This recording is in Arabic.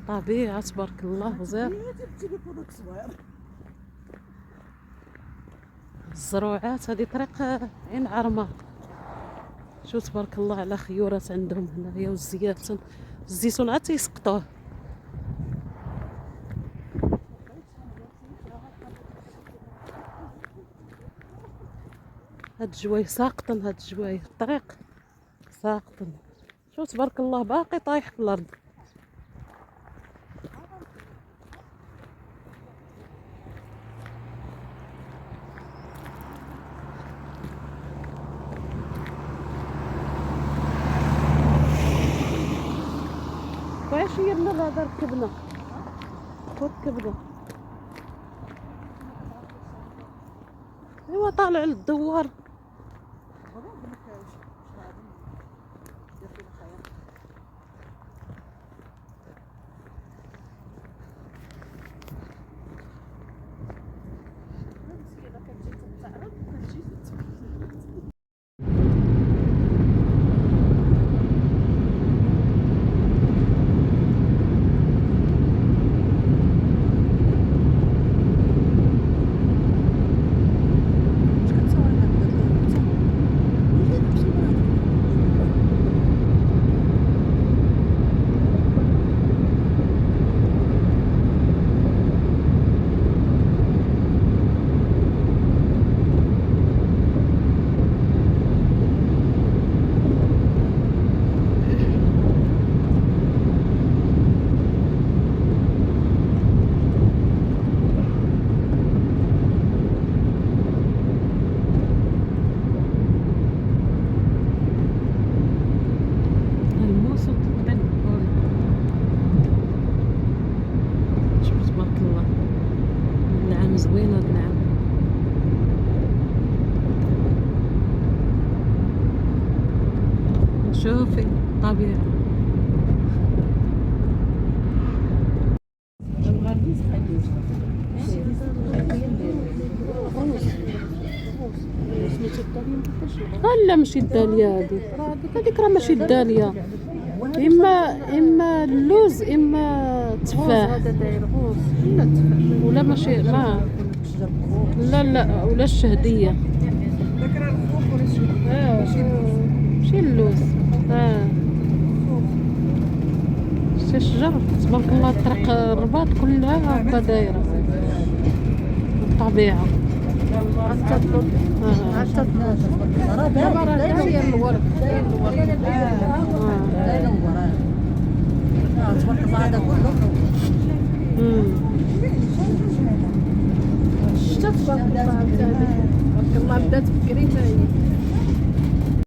طبيعة تبارك الله زين. الزروعات هذه طريق عين عرمة. شو تبارك الله على خيورات عندهم هنايا والزيتون. الزيتون عاد تيسقطوه. هاد الجوايه ساقطن، هاد الجوايه الطريق ساقطن. شو تبارك الله باقي طايح في الارض. واش هي من هذا ركبنا وركبنا. ايوا طالع للدوار. زوين هاد العام. شوفي طبيعي. لا ماشي الدالية هذيك راه ماشي الدالية. اما اللوز اما التفاح. ولا ماشي ما لا ولا الشهدية. ماشي اللوز. شتي الشجر تبارك الله. طريق الرباط كلها هكا دايرة الطبيعة. الشتا تبارك الله بدات بكري.